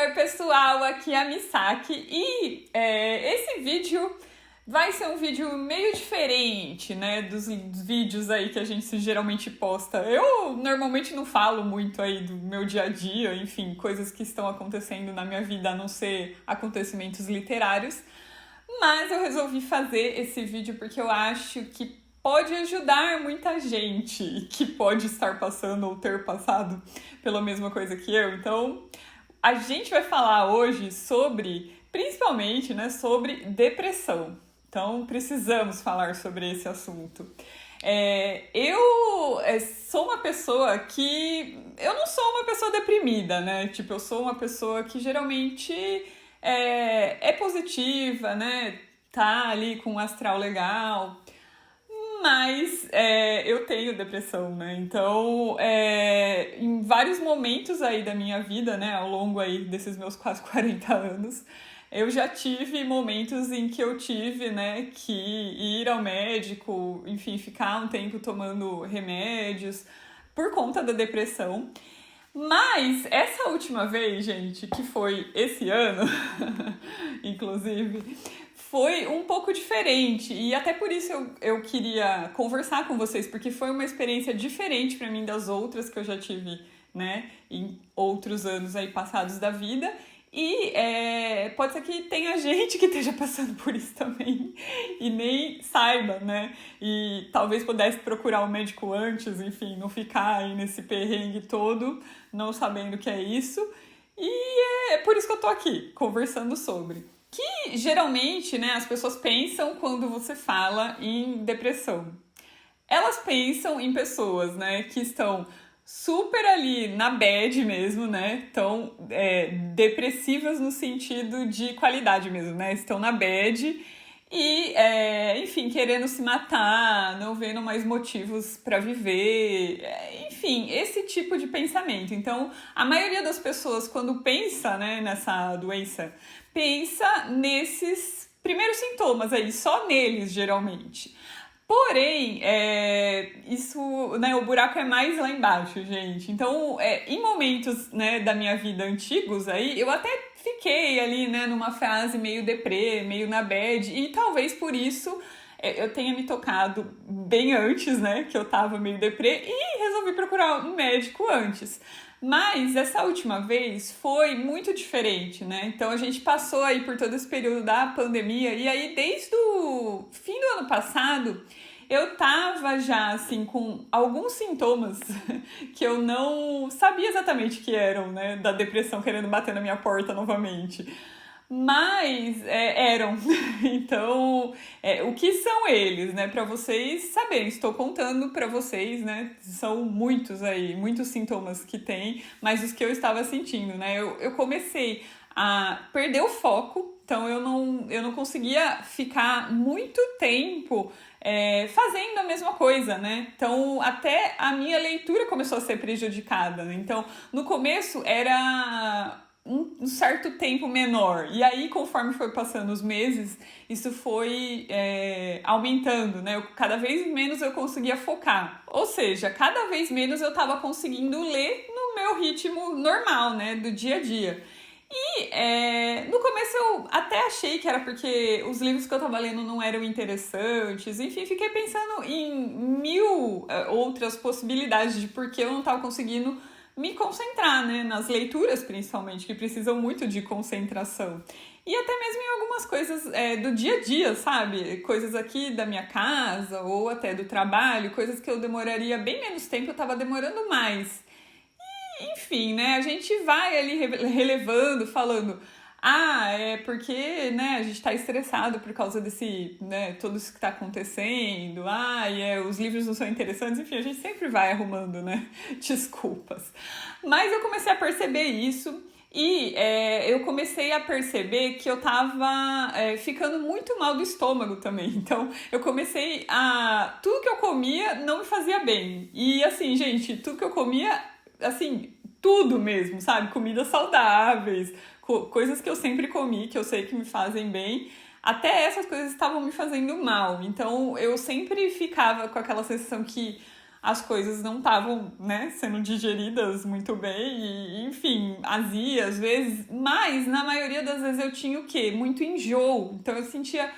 Oi, pessoal, aqui é a Misaki e esse vídeo vai ser um vídeo meio diferente, né, dos vídeos aí que a gente geralmente posta. Eu normalmente não falo muito aí do meu dia a dia, enfim, coisas que estão acontecendo na minha vida, a não ser acontecimentos literários, mas eu resolvi fazer esse vídeo porque eu acho que pode ajudar muita gente que pode estar passando ou ter passado pela mesma coisa que eu. Então, a gente vai falar hoje sobre, principalmente, né, sobre depressão. Então, precisamos falar sobre esse assunto. Eu sou uma pessoa que... Eu não sou uma pessoa deprimida, né? Tipo, eu sou uma pessoa que geralmente é positiva, né? Tá ali com um astral legal. Mas eu tenho depressão, né? Então, em vários momentos aí da minha vida, né? Ao longo aí desses meus quase 40 anos, eu já tive momentos em que eu tive, né, que ir ao médico, enfim, ficar um tempo tomando remédios por conta da depressão. Mas essa última vez, gente, que foi esse ano, inclusive, foi um pouco diferente. E até por isso eu queria conversar com vocês, porque foi uma experiência diferente para mim das outras que eu já tive, né, em outros anos aí passados da vida. E pode ser que tenha gente que esteja passando por isso também e nem saiba, né? E talvez pudesse procurar o médico antes, enfim, não ficar aí nesse perrengue todo, não sabendo o que é isso. E é por isso que eu tô aqui, conversando sobre. Que geralmente, né, as pessoas pensam quando você fala em depressão. Elas pensam em pessoas, né, que estão super ali na bad mesmo, né? Estão depressivas no sentido de qualidade mesmo, né? Estão na bad e, enfim, querendo se matar, não vendo mais motivos para viver, enfim, esse tipo de pensamento. Então, a maioria das pessoas, quando pensa, né, nessa doença, pensa nesses primeiros sintomas aí, só neles, geralmente. Porém, isso, né, o buraco é mais lá embaixo, gente. Então, em momentos, né, da minha vida antigos aí, eu até fiquei ali, né, numa fase meio deprê, meio na bad, e talvez por isso eu tenha me tocado bem antes, né, que eu tava meio deprê, e resolvi procurar um médico antes. Mas essa última vez foi muito diferente, né? Então a gente passou aí por todo esse período da pandemia e aí desde o fim do ano passado eu tava já assim com alguns sintomas que eu não sabia exatamente que eram, né? Da depressão querendo bater na minha porta novamente. Mas eram. Então, o que são eles, né? Para vocês saberem, estou contando para vocês, né? São muitos aí, muitos sintomas que tem, mas os que eu estava sentindo, né? Eu comecei a perder o foco, então eu não conseguia ficar muito tempo fazendo a mesma coisa, né? Então, até a minha leitura começou a ser prejudicada, né? Então, no começo era um certo tempo menor. E aí, conforme foi passando os meses, isso foi aumentando, né? Cada vez menos eu conseguia focar. Ou seja, cada vez menos eu estava conseguindo ler no meu ritmo normal, né? Do dia a dia. E no começo eu até achei que era porque os livros que eu estava lendo não eram interessantes. Enfim, fiquei pensando em mil outras possibilidades de por que eu não estava conseguindo me concentrar, né, nas leituras principalmente, que precisam muito de concentração. E até mesmo em algumas coisas do dia a dia, sabe? Coisas aqui da minha casa ou até do trabalho, coisas que eu demoraria bem menos tempo, eu tava demorando mais. E, enfim, né, a gente vai ali relevando, falando... é porque, né, a gente tá estressado por causa desse, né, tudo isso que tá acontecendo. Os livros não são interessantes. Enfim, a gente sempre vai arrumando, né, desculpas. Mas eu comecei a perceber isso e eu comecei a perceber que eu tava ficando muito mal do estômago também. Então, eu comecei a... Tudo que eu comia não me fazia bem. E, assim, gente, tudo que eu comia, assim... Tudo mesmo, sabe? Comidas saudáveis, coisas que eu sempre comi, que eu sei que me fazem bem. Até essas coisas estavam me fazendo mal. Então, eu sempre ficava com aquela sensação que... as coisas não estavam, né, sendo digeridas muito bem, e, enfim, azia às vezes, mas na maioria das vezes eu tinha o quê? Muito enjoo, então eu sentia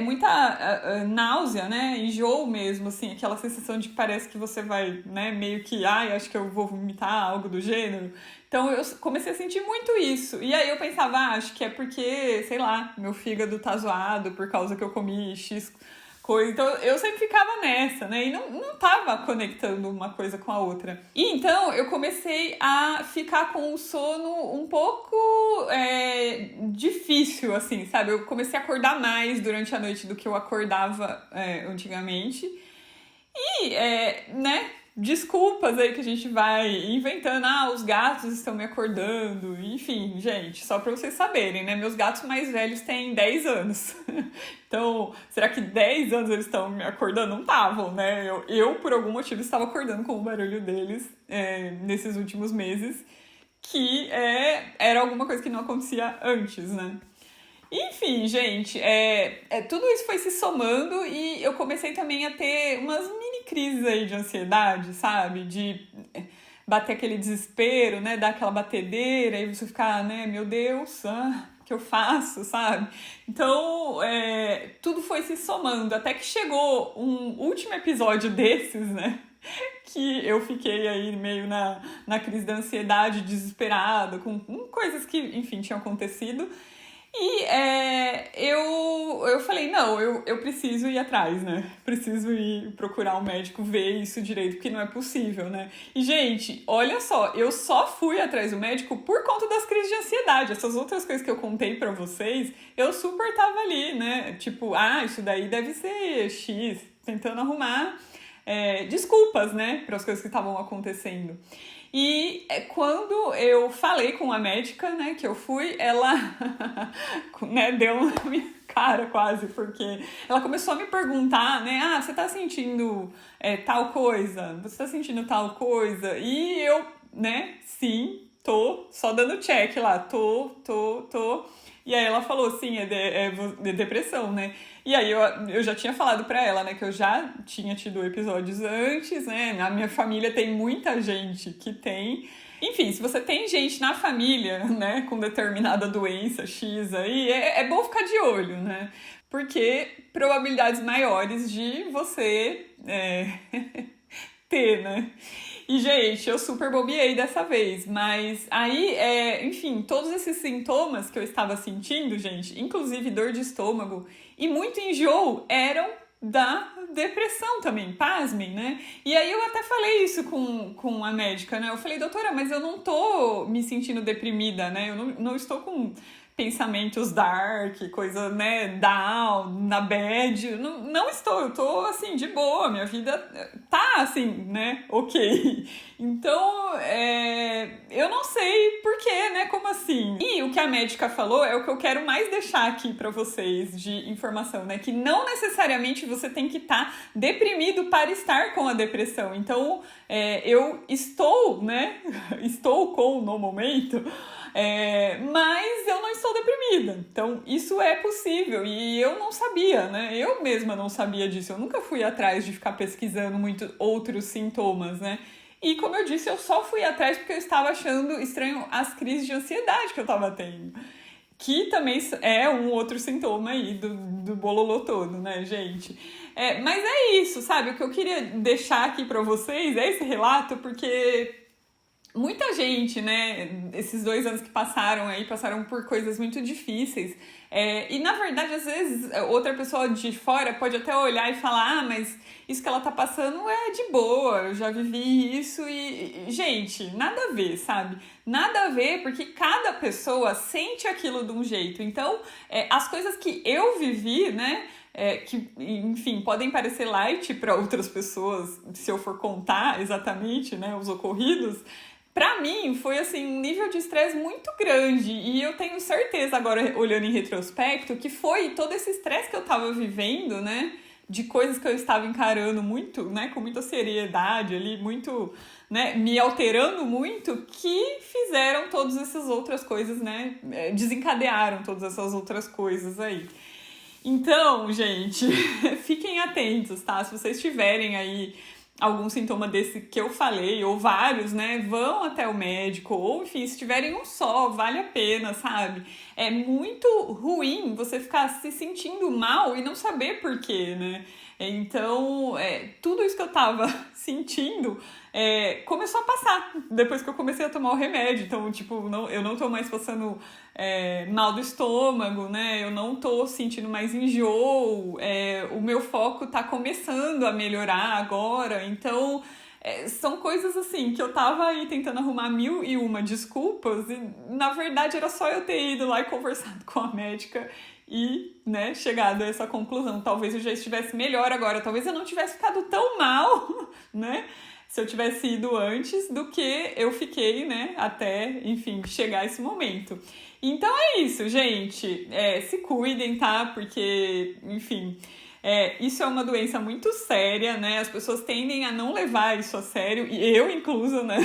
muita náusea, né, enjoo mesmo, assim, aquela sensação de que parece que você vai, né, meio que, ai, acho que eu vou vomitar, algo do gênero. Então eu comecei a sentir muito isso, e aí eu pensava, acho que é porque, sei lá, meu fígado tá zoado por causa que eu comi X coisa. Então eu sempre ficava nessa, né? E não tava conectando uma coisa com a outra. E então eu comecei a ficar com um sono um pouco difícil, assim, sabe? Eu comecei a acordar mais durante a noite do que eu acordava antigamente. E, né? Desculpas aí que a gente vai inventando. Ah, os gatos estão me acordando. Enfim, gente, só pra vocês saberem, né? Meus gatos mais velhos têm 10 anos. Então, será que 10 anos eles estão me acordando? Não estavam, né? Eu, por algum motivo, estava acordando com o barulho deles nesses últimos meses, que era alguma coisa que não acontecia antes, né? Enfim, gente, tudo isso foi se somando e eu comecei também a ter umas mini crises aí de ansiedade, sabe? De bater aquele desespero, né? Dar aquela batedeira e você ficar, né? Meu Deus, o que eu faço, sabe? Então, tudo foi se somando até que chegou um último episódio desses, né? Que eu fiquei aí meio na crise da ansiedade, desesperada, com coisas que, enfim, tinham acontecido. E eu falei, não, eu preciso ir atrás, né? Preciso ir procurar um médico, ver isso direito, porque não é possível, né? E, gente, olha só, eu só fui atrás do médico por conta das crises de ansiedade. Essas outras coisas que eu contei pra vocês, eu super tava ali, né? Tipo, isso daí deve ser X, tentando arrumar desculpas, né? Para as coisas que estavam acontecendo. E quando eu falei com a médica, né, que eu fui, ela né, deu na minha cara quase, porque ela começou a me perguntar, né, você tá sentindo tal coisa? Você tá sentindo tal coisa? E eu, né, sim, tô, só dando check lá, tô. E aí ela falou, sim, é depressão, né? E aí eu já tinha falado pra ela, né, que eu já tinha tido episódios antes, né? Na minha família tem muita gente que tem. Enfim, se você tem gente na família, né, com determinada doença X aí, é bom ficar de olho, né? Porque probabilidades maiores de você ter, né? E, gente, eu super bobeei dessa vez, mas aí, enfim, todos esses sintomas que eu estava sentindo, gente, inclusive dor de estômago e muito enjoo, eram da depressão também, pasmem, né? E aí eu até falei isso com a médica, né? Eu falei, doutora, mas eu não tô me sentindo deprimida, né? Eu não estou com pensamentos dark, coisa, né, down, na bad, não estou, eu tô, assim, de boa, minha vida tá, assim, né, ok. Então, eu não sei porquê, né, como assim? E o que a médica falou é o que eu quero mais deixar aqui pra vocês de informação, né, que não necessariamente você tem que estar deprimido para estar com a depressão. Então, eu estou, né, estou com no momento, mas eu não estou deprimida. Então, isso é possível. E eu não sabia, né? Eu mesma não sabia disso. Eu nunca fui atrás de ficar pesquisando muito outros sintomas, né? E, como eu disse, eu só fui atrás porque eu estava achando estranho as crises de ansiedade que eu estava tendo. Que também é um outro sintoma aí do bololô todo, né, gente? Mas é isso, sabe? O que eu queria deixar aqui pra vocês é esse relato, porque muita gente, né, esses 2 anos que passaram por coisas muito difíceis. E, na verdade, às vezes, outra pessoa de fora pode até olhar e falar, mas isso que ela tá passando é de boa, eu já vivi isso e gente, nada a ver, sabe? Nada a ver, porque cada pessoa sente aquilo de um jeito. Então, as coisas que eu vivi, né, que, enfim, podem parecer light para outras pessoas, se eu for contar exatamente, né, os ocorridos. Pra mim, foi assim, um nível de estresse muito grande. E eu tenho certeza, agora olhando em retrospecto, que foi todo esse estresse que eu tava vivendo, né? De coisas que eu estava encarando muito, né? Com muita seriedade ali, muito, né? Me alterando muito, que fizeram todas essas outras coisas, né? Desencadearam todas essas outras coisas aí. Então, gente, fiquem atentos, tá? Se vocês tiverem aí algum sintoma desse que eu falei, ou vários, né, vão até o médico, ou enfim, se tiverem um só, vale a pena, sabe? É muito ruim você ficar se sentindo mal e não saber por quê, né? Então, tudo isso que eu tava sentindo começou a passar depois que eu comecei a tomar o remédio. Então, tipo, eu não tô mais passando mal do estômago, né? Eu não tô sentindo mais enjoo. O meu foco tá começando a melhorar agora. Então, são coisas assim que eu tava aí tentando arrumar 1001 desculpas e, na verdade, era só eu ter ido lá e conversado com a médica e, né, chegado a essa conclusão. Talvez eu já estivesse melhor agora, talvez eu não tivesse ficado tão mal, né, se eu tivesse ido antes do que eu fiquei, né, até, enfim, chegar a esse momento. Então é isso, gente. Se cuidem, tá? Porque, enfim, isso é uma doença muito séria, né? As pessoas tendem a não levar isso a sério, e eu incluso, né?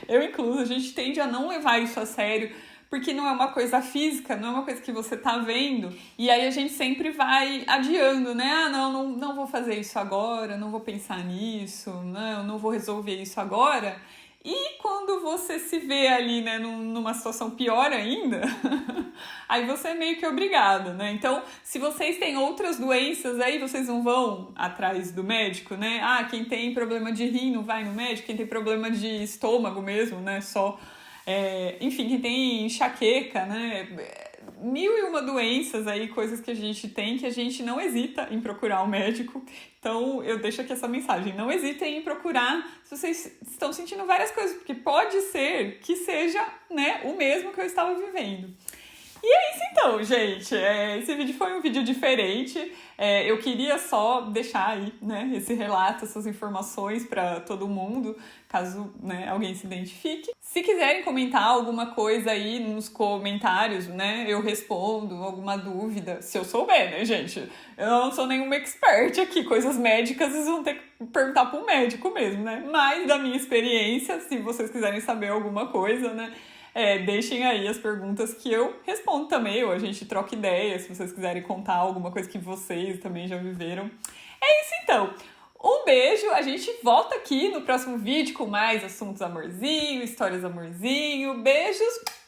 Eu incluso, a gente tende a não levar isso a sério, porque não é uma coisa física, não é uma coisa que você tá vendo, e aí a gente sempre vai adiando, né? Ah, não vou fazer isso agora, não vou pensar nisso, não vou resolver isso agora. E quando você se vê ali, né, numa situação pior ainda, aí você é meio que obrigado, né? Então, se vocês têm outras doenças aí, vocês não vão atrás do médico, né? Ah, quem tem problema de rim não vai no médico, quem tem problema de estômago mesmo, né? Enfim, quem tem enxaqueca, né? 1001 doenças aí, coisas que a gente tem, que a gente não hesita em procurar um médico. Então, eu deixo aqui essa mensagem. Não hesitem em procurar se vocês estão sentindo várias coisas, porque pode ser que seja, né, o mesmo que eu estava vivendo. E é isso então, gente. Esse vídeo foi um vídeo diferente. Eu queria só deixar aí, né, esse relato, essas informações para todo mundo, caso, né, alguém se identifique. Se quiserem comentar alguma coisa aí nos comentários, né, eu respondo alguma dúvida, se eu souber, né, gente? Eu não sou nenhuma expert aqui, coisas médicas vocês vão ter que perguntar para um médico mesmo, né? Mas da minha experiência, se vocês quiserem saber alguma coisa, né, deixem aí as perguntas que eu respondo também, ou a gente troca ideias, se vocês quiserem contar alguma coisa que vocês também já viveram. É isso então. Um beijo, a gente volta aqui no próximo vídeo com mais assuntos amorzinho, histórias amorzinho. Beijos!